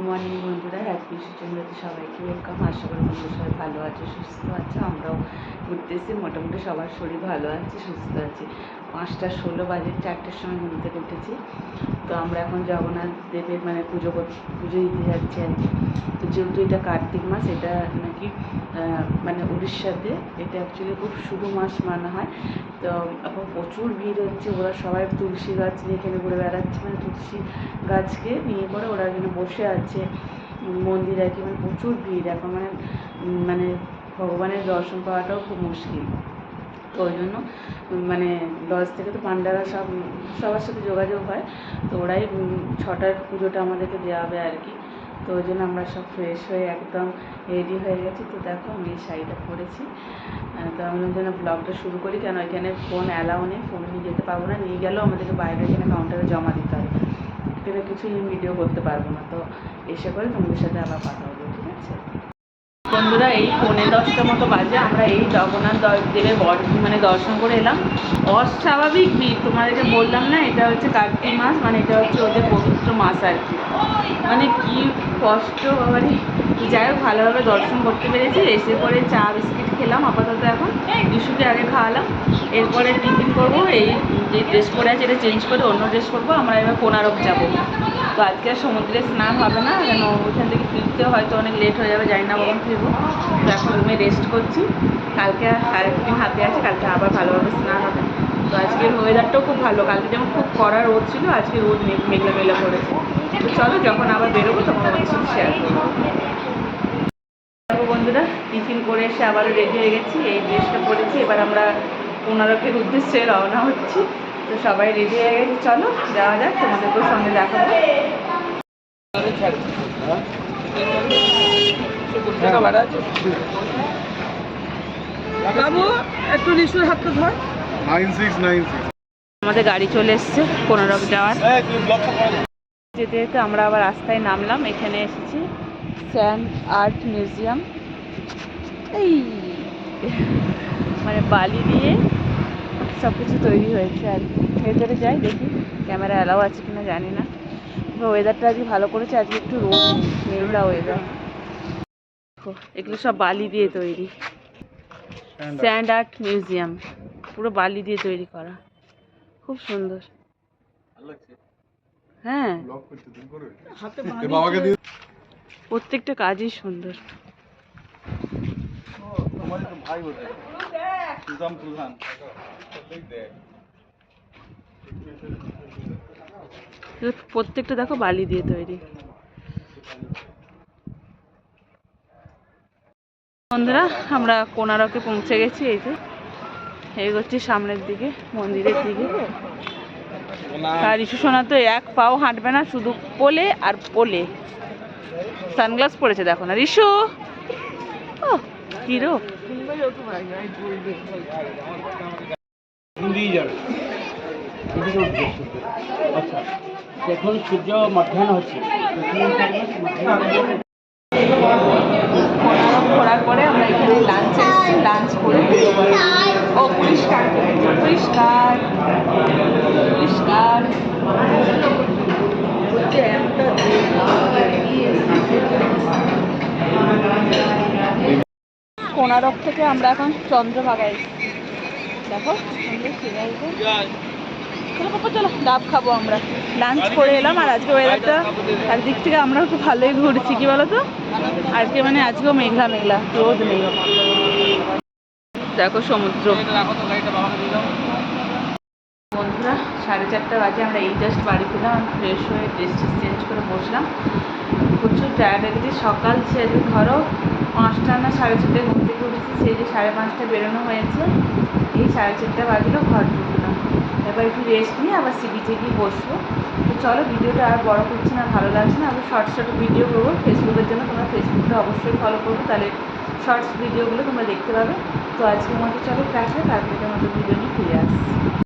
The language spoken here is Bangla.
মর্নিং বন্ধুরা, হ্যাপি সূচন্দ্রতে সবাইকে ওয়েলকাম। আশা করি বন্ধুরা সবাই ভালো আছে, সুস্থ আছে। আমরাও ঘুরতে এসে মোটামুটি সবার শরীর ভালো আছে, সুস্থ আছে। 5:16 বাজে, 4টের সময় ঘুম থেকে উঠেছি। তো আমরা এখন জগন্নাথ দেবের পুজো দিতে যাচ্ছি আর কি। তো যেহেতু এটা কার্তিক মাস, এটা নাকি উড়িষ্যাতে এটা অ্যাকচুয়ালি খুব শুভ মাস মানা হয়। তো এখন প্রচুর ভিড় হচ্ছে। ওরা সবাই তুলসী গাছ নিয়ে এখানে ঘুরে বেড়াচ্ছে, তুলসী গাছকে নিয়ে করে ওরা এখানে বসে আছে মন্দির আর কি। প্রচুর ভিড় এখন, ভগবানের দর্শন পাওয়াটাও খুব মুশকিল। তো ওই জন্য লজ থেকে তো পান্ডারা সবার সাথে যোগাযোগ হয়। তো ওরাই 6টার পুজোটা আমাদেরকে দেওয়া হবে আর কি। তো ওই জন্য আমরা সব ফ্রেশ হয়ে একদম রেডি হয়ে গেছি। তো দেখো আমি এই শাড়িটা পরেছি। তো আমি যেন ব্লগটা শুরু করি, কেন এখানে ফোন অ্যালাউ নেই, ফোন নিয়ে যেতে পারবো না। নিয়ে গেলেও আমাদেরকে বাইরে এখানে কাউন্টারে জমা দিতে হবে, এখানে কিছুই ভিডিও করতে পারবো না। তো এসে করে তোমাদের সাথে আবার কথা বলবো, ঠিক আছে বন্ধুরা? এই 9:45 মতো বাজে, আমরা এই জগন্নাথ দেবের দর্শন করে এলাম। অস্বাভাবিক ভিড়, তোমাদেরকে বললাম না, এটা হচ্ছে কার্তিক মাস, এটা হচ্ছে ওদের পবিত্র মাস আর কি। কি কষ্ট, যাই হোক ভালোভাবে দর্শন করতে পেরেছি। এসে পরে চা বিস্কিট খেলাম আপাতত। এখন ইস্যুকে আগে খাওয়ালাম, এরপরে টিফিন করবো। এই যে ড্রেস পরে আছে এটা চেঞ্জ করে অন্য ড্রেস করবো। আমরা এবার কোণারক যাবো। তো আজকে আর সমুদ্রে স্নান হবে না, কেন ওইখান থেকে ফিরতেও হয়তো অনেক লেট হয়ে যাবে, জানি না কখন ফিরবো। তো এখন রুমে রেস্ট করছি। কালকে আরেকটা দিন হাতে আছে, কালকে আবার ভালোভাবে স্নান হবে। তো আজকের ওয়েদারটাও খুব ভালো, কালকে যেমন খুব কড়া রোদ ছিল, আজকে রোদ মেঘলা মেঘলা করেছে। তো চলো যখন আবার বেরোবো তখন আমাদের সাথে শেয়ার করবো। বন্ধুরা, টিফিন করে এসে আবারও রেডি হয়ে গেছি, এই ড্রেসটা পরেছি। এবার আমরা কোণারকের উদ্দেশ্যে রওনা হচ্ছি। তো সবাই রেডি হয়ে গেছে, চলো যাওয়া যাক, তোমাদেরকেও সঙ্গে দেখাবো। বাবু একটু রিসুর হাতটা ধর। 9696 আমাদের গাড়ি চলে এসছে কোণারক যাওয়ার। যেতে যেতে আমরা আবার রাস্তায় নামলাম। এখানে এসেছি স্যান্ড আর্ট মিউজিয়াম। এই বালি দিয়ে সব কিছু তৈরি হয়েছে আর কি। ভেতরে যাই দেখি, ক্যামেরা অ্যালাউ আছে কিনা জানি না। ওয়েদারটা আজকে ভালো করেছে, আজকে একটু রোদ মেঘলা ওয়েদার। এগুলো সব বালি দিয়ে তৈরি, স্যান্ড আর্ট মিউজিয়াম, পুরো বালি দিয়ে তৈরি করা, খুব সুন্দর। হ্যাঁ, প্রত্যেকটা কাজই সুন্দর। প্রত্যেকটা দেখো বালি দিয়ে তৈরি। বন্ধুরা, আমরা কোণারকে পৌঁছে গেছি। এই যে এগোচ্ছি সামনের দিকে, মন্দিরের দিকে। আর ইস্যু সোনা তো এক পাও হাঁটবে না, শুধু পোলে আর পোলে। সানগ্লাস পরেছে দেখো না রিশু। ও কিরো এখন সূর্য মধ্যাহ্ন হচ্ছে। ঘোরার পরে আমরা এখানে লাঞ্চে এসেছি, লাঞ্চ করে ও পরিষ্কার পরিষ্কার পরিষ্কার কোণারক থেকে আমরা এখন চন্দ্রভাগায় দেখো চলো ডাব খাবো। আমরা লাঞ্চ করে এলাম, আর আজকে ওয়েদারটা একদিক থেকে আমরা খুব ভালোই ঘুরছি। কি বলো তো, আজকে আজকেও মেঘলা মেঘলা, রোদ নেই। দেখো সমুদ্র। বন্ধুরা, 4:30 বাজে, আমরা এই জাস্ট বাড়ি ফিরলাম। ফ্রেশ হয়ে ড্রেস চেঞ্জ করে বসলাম। প্রচুর টায়ার্ড হয়ে গেছি। সকাল সেজে ধরো 5টা না 4:30 ঘুম থেকে উঠেছি, সেই যে 5:30 বেরোনো হয়েছে। এই 4:30 বাজলো, ঘর ঢুকলাম। এবার একটু রেস্ট নিয়ে আবার সি বিচে গিয়ে বসবো। তো চলো, ভিডিওটা আর বড় করছি না, ভালো লাগছে না। আবার শর্ট ভিডিও করবো ফেসবুকের জন্য। তোমরা ফেসবুকটা অবশ্যই ফলো করবো, তাহলে শর্টস ভিডিওগুলো তোমরা দেখতে পাবে। তো আজকের মতো চলো টাটা, কালকের মতো ভিডিও নিয়ে ফিরে আসছি।